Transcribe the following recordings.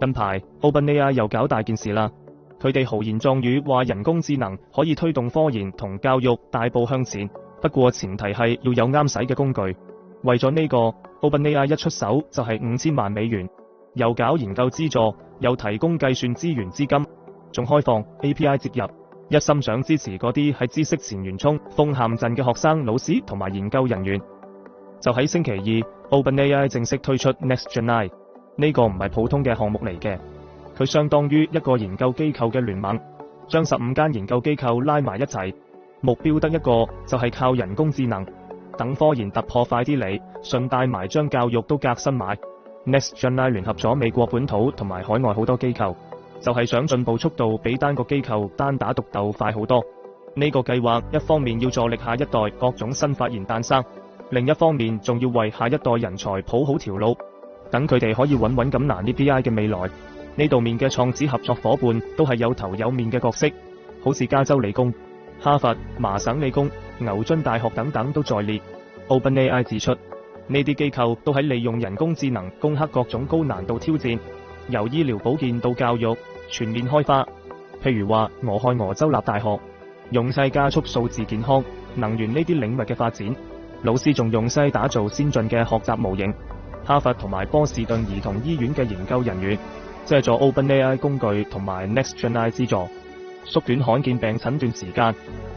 近排 OpenAI 又搞大件事啦，佢哋豪言壯語話人工智能可以推動科研同教育大步向前，不過前提係要有啱使嘅工具。為咗呢個 ，OpenAI 一出手就係5000萬美元，又搞研究資助，又提供計算資源資金，仲開放 API 接入，一心想支持嗰啲喺知識前沿衝鋒陷陣嘅學生、老師同埋研究人員。就喺星期二 ，OpenAI 正式推出 NextGenAI， 呢個唔係普通嘅項目嚟嘅，佢相當於一個研究機構嘅聯盟，將15間研究機構拉埋一齊，目標得一個，就係靠人工智能，等科研突破快啲嚟，順帶埋將教育都革新埋。NextGenAI 聯合咗美國本土同埋海外好多機構，就係想進步速度比單個機構單打獨鬥快好多。呢個計劃一方面要助力下一代各種新發現誕生，另一方面仲要為下一代人才鋪好條路，等佢哋可以穩穩咁拿捏 AI 嘅未來。呢度面嘅創始合作夥伴都係有頭有面嘅角色，好似加州理工、哈佛、麻省理工、牛津大學等等都在列。OpenAI 指出，呢啲機構都喺利用人工智能攻克各種高難度挑戰，由醫療保健到教育全面開發。譬如話俄亥俄州立大學用勢加速數字健康、能源呢啲領域嘅發展，老師仲用勢打造先進嘅學習模型。哈佛同埋波士頓兒童醫院嘅研究人員借助 OpenAI 工具同埋 NextGenAI 資助，縮短罕見病診斷時間，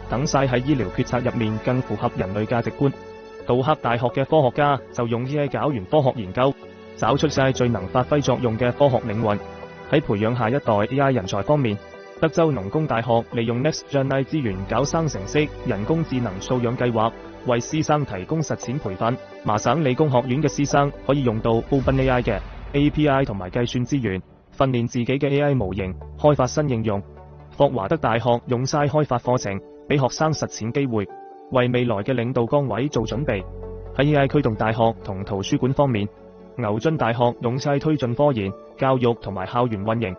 等晒喺醫療決策入面更符合人類價值觀。杜克大學嘅科學家就用 AI 搞完科學研究，找出晒最能發揮作用嘅科學領域。喺培養下一代 AI 人才方面，德州農工大學利用 NextGenAI 資源搞生成式人工智能素養計劃，為師生提供實踐培訓。麻省理工學院嘅師生可以用到 OpenAI 嘅 API 同埋計算資源，訓練自己嘅 AI 模型，開發新應用。霍華德大學用晒開發課程，俾學生實踐機會，為未來嘅領導崗位做準備。喺 AI 驅動大學同圖書館方面，牛津大學用晒推進科研、教育同埋校園運營。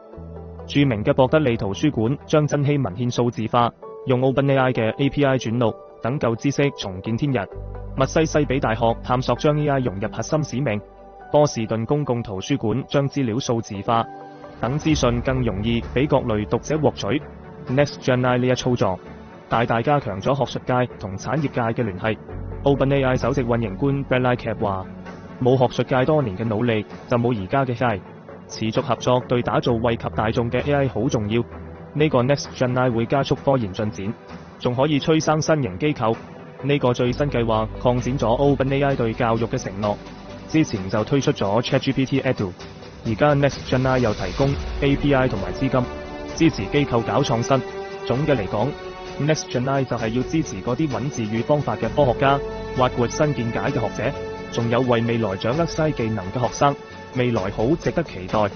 著名嘅博德利圖書館將珍稀文獻數字化，用 OpenAI 嘅 API 轉錄等舊知識重建天日。密西西比大學探索將 AI 融入核心使命。波士頓公共圖書館將資料數字化，等資訊更容易俾各類讀者獲取。NextGenAI 呢一操作，大大加強咗學術界同產業界嘅聯繫。OpenAI 首席運營官 Brad Lightcap 話：冇學術界多年嘅努力，就冇而家嘅 AI。持續合作對打造惠及大眾嘅 AI 好重要。呢個 NextGenAI 會加速科研進展，仲可以催生新型機構。呢個最新計劃擴展咗 OpenAI 對教育嘅承諾。之前就推出咗 ChatGPT Edu， 而家 NextGenAI 又提供 API 同埋資金，支持機構搞創新。總嘅嚟講，NextGenAI 就係要支持嗰啲揾字語方法嘅科學家，挖掘新見解嘅學者，仲有為未來掌握新技能嘅學生。未來好值得期待。